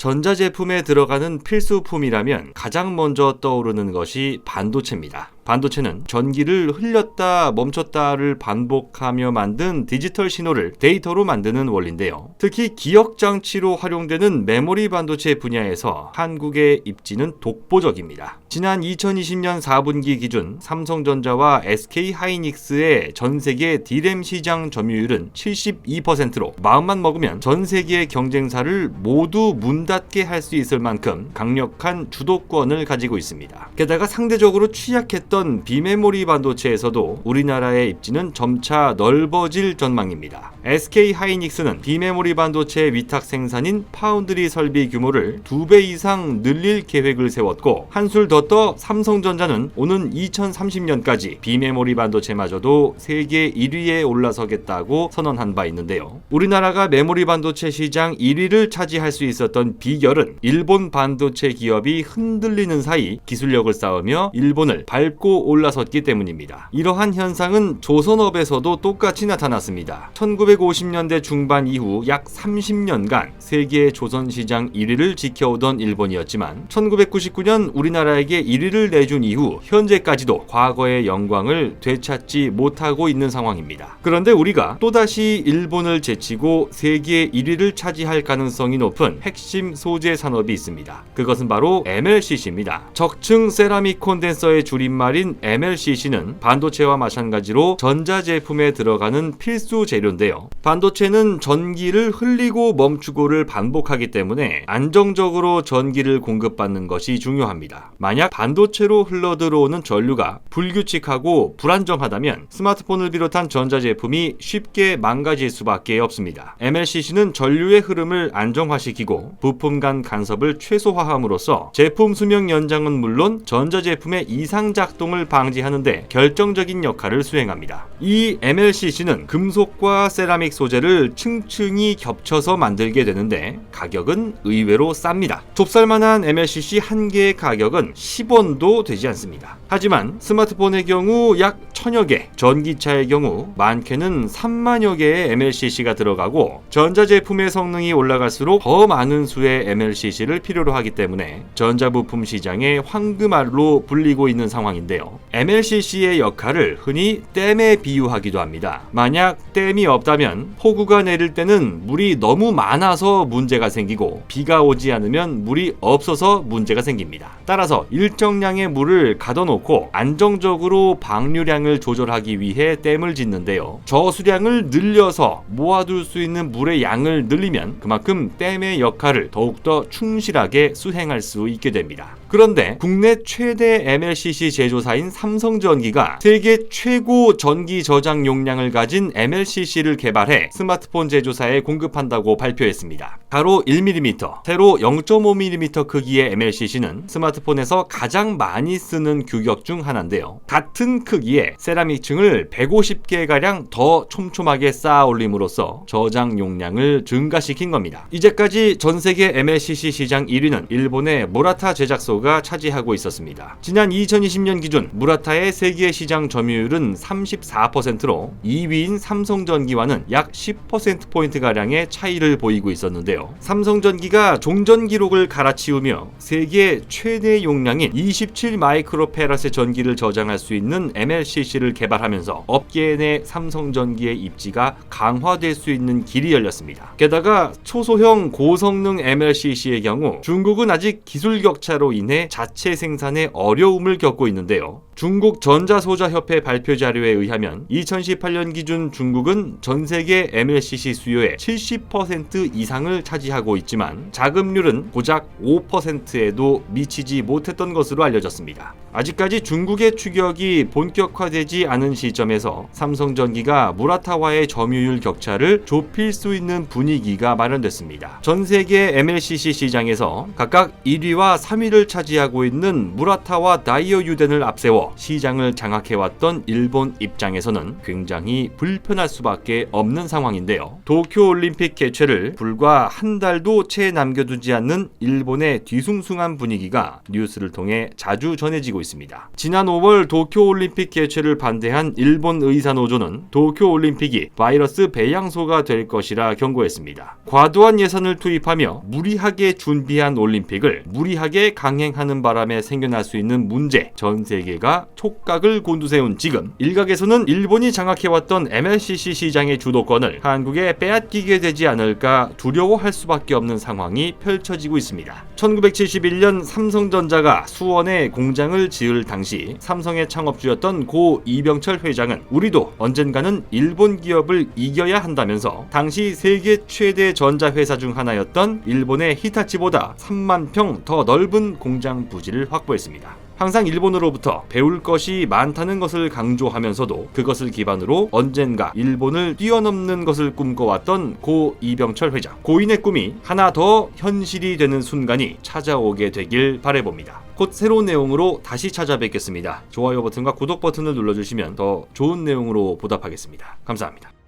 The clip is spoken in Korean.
전자제품에 들어가는 필수품이라면 가장 먼저 떠오르는 것이 반도체입니다. 반도체는 전기를 흘렸다 멈췄다를 반복하며 만든 디지털 신호를 데이터로 만드는 원리인데요. 특히 기억장치로 활용되는 메모리 반도체 분야에서 한국의 입지는 독보적입니다. 지난 2020년 4분기 기준 삼성전자와 SK하이닉스의 전세계 D램 시장 점유율은 72%로 마음만 먹으면 전세계 경쟁사를 모두 문 닫게 할 수 있을 만큼 강력한 주도권을 가지고 있습니다. 게다가 상대적으로 취약했던 비메모리 반도체에서도 우리나라의 입지는 점차 넓어질 전망입니다. SK하이닉스는 비메모리 반도체 위탁 생산인 파운드리 설비 규모를 2배 이상 늘릴 계획을 세웠고, 한술 더 떠 삼성전자는 오는 2030년까지 비메모리 반도체마저도 세계 1위에 올라서겠다고 선언한 바 있는데요. 우리나라가 메모리 반도체 시장 1위를 차지할 수 있었던 비결은 일본 반도체 기업이 흔들리는 사이 기술력을 쌓으며 일본을 밟고 올라섰기 때문입니다. 이러한 현상은 조선업에서도 똑같이 나타났습니다. 1950년대 중반 이후 약 30년간 세계 조선 시장 1위를 지켜오던 일본이었지만 1999년 우리나라에게 1위를 내준 이후 현재까지도 과거의 영광을 되찾지 못하고 있는 상황입니다. 그런데 우리가 또다시 일본을 제치고 세계 1위를 차지할 가능성이 높은 핵심 소재 산업이 있습니다. 그것은 바로 MLCC입니다. 적층 세라믹 콘덴서의 줄임말인 MLCC는 반도체와 마찬가지로 전자제품에 들어가는 필수 재료인데요. 반도체는 전기를 흘리고 멈추고를 반복하기 때문에 안정적으로 전기를 공급받는 것이 중요합니다. 만약 반도체로 흘러들어오는 전류가 불규칙하고 불안정하다면 스마트폰을 비롯한 전자제품이 쉽게 망가질 수밖에 없습니다. MLCC는 전류의 흐름을 안정화시키고 부품 간 간섭을 최소화함으로써 제품 수명 연장은 물론 전자제품의 이상 작동을 방지하는 데 결정적인 역할을 수행합니다. 이 MLCC는 금속과 세라믹 소재를 층층이 겹쳐서 만들게 되는데 가격은 의외로 쌉니다. 좁쌀만한 MLCC 한 개의 가격은 10원도 되지 않습니다. 하지만 스마트폰의 경우 약 1000여 개, 전기차의 경우 많게는 3만여 개의 MLCC가 들어가고 전자제품의 성능이 올라갈수록 더 많은 수의 MLCC를 필요로 하기 때문에 전자부품 시장의 황금알로 불리고 있는 상황인데요. MLCC의 역할을 흔히 댐에 비유하기도 합니다. 만약 댐이 없다면 폭우가 내릴 때는 물이 너무 많아서 문제가 생기고 비가 오지 않으면 물이 없어서 문제가 생깁니다. 따라서 일정량의 물을 가둬놓고 안정적으로 방류량을 조절하기 위해 댐을 짓는데요. 저수량을 늘려서 모아둘 수 있는 물의 양을 늘리면 그만큼 댐의 역할을 더욱더 충실하게 수행할 수 있게 됩니다. 그런데 국내 최대 MLCC 제조사인 삼성전기가 세계 최고 전기 저장 용량을 가진 MLCC를 개발해 스마트폰 제조사에 공급한다고 발표했습니다. 가로 1mm, 세로 0.5mm 크기의 MLCC는 스마트폰에서 가장 많이 쓰는 규격 중 하나인데요. 같은 크기의 세라믹층을 150개가량 더 촘촘하게 쌓아 올림으로써 저장 용량을 증가시킨 겁니다. 이제까지 전 세계 MLCC 시장 1위는 일본의 무라타 제작소가 차지하고 있었습니다. 지난 2020년 기준 무라타의 세계 시장 점유율은 34%로 2위인 삼성전기와는 약 10%포인트가량의 차이를 보이고 있었는데요. 삼성전기가 종전 기록을 갈아치우며 세계 최대 용량인 27 마이크로페라스의 전기를 저장할 수 있는 MLCC를 개발하면서 업계 내 삼성전기의 입지가 강화될 수 있는 길이 열렸습니다. 게다가 초소형 고성능 MLCC의 경우 중국은 아직 기술 격차로 인해 자체 생산에 어려움을 겪고 있는데요. 중국 전자소자협회 발표 자료에 의하면 2018년 기준 중국은 전 세계 MLCC 수요의 70% 이상을 차지하고 있지만 자급률은 고작 5%에도 미치지 못했던 것으로 알려졌습니다. 아직까지 중국의 추격이 본격화되지 않은 시점에서 삼성전기가 무라타와의 점유율 격차를 좁힐 수 있는 분위기가 마련됐습니다. 전 세계 MLCC 시장에서 각각 1위와 3위를 차지하고 있는 무라타와 다이어 유덴을 앞세워 세워 시장을 장악해왔던 일본 입장에서는 굉장히 불편할 수밖에 없는 상황인데요. 도쿄올림픽 개최를 불과 한 달도 채 남겨두지 않는 일본의 뒤숭숭한 분위기가 뉴스를 통해 자주 전해지고 있습니다. 지난 5월 도쿄올림픽 개최를 반대한 일본 의사노조는 도쿄올림픽이 바이러스 배양소가 될 것이라 경고했습니다. 과도한 예산을 투입하며 무리하게 준비한 올림픽을 무리하게 강행하는 바람에 생겨날 수 있는 문제, 전 세계가 촉각을 곤두세운 지금 일각에서는 일본이 장악해왔던 MLCC 시장의 주도권을 한국에 빼앗기게 되지 않을까 두려워할 수밖에 없는 상황이 펼쳐지고 있습니다. 1971년 삼성전자가 수원에 공장을 지을 당시 삼성의 창업주였던 고 이병철 회장은 우리도 언젠가는 일본 기업을 이겨야 한다면서 당시 세계 최대 전자회사 중 하나였던 일본의 히타치보다 3만 평 더 넓은 공장 부지를 확보했습니다. 항상 일본으로부터 배울 것이 많다는 것을 강조하면서도 그것을 기반으로 언젠가 일본을 뛰어넘는 것을 꿈꿔왔던 고 이병철 회장. 고인의 꿈이 하나 더 현실이 되는 순간이 찾아오게 되길 바라봅니다. 곧 새로운 내용으로 다시 찾아뵙겠습니다. 좋아요 버튼과 구독 버튼을 눌러주시면 더 좋은 내용으로 보답하겠습니다. 감사합니다.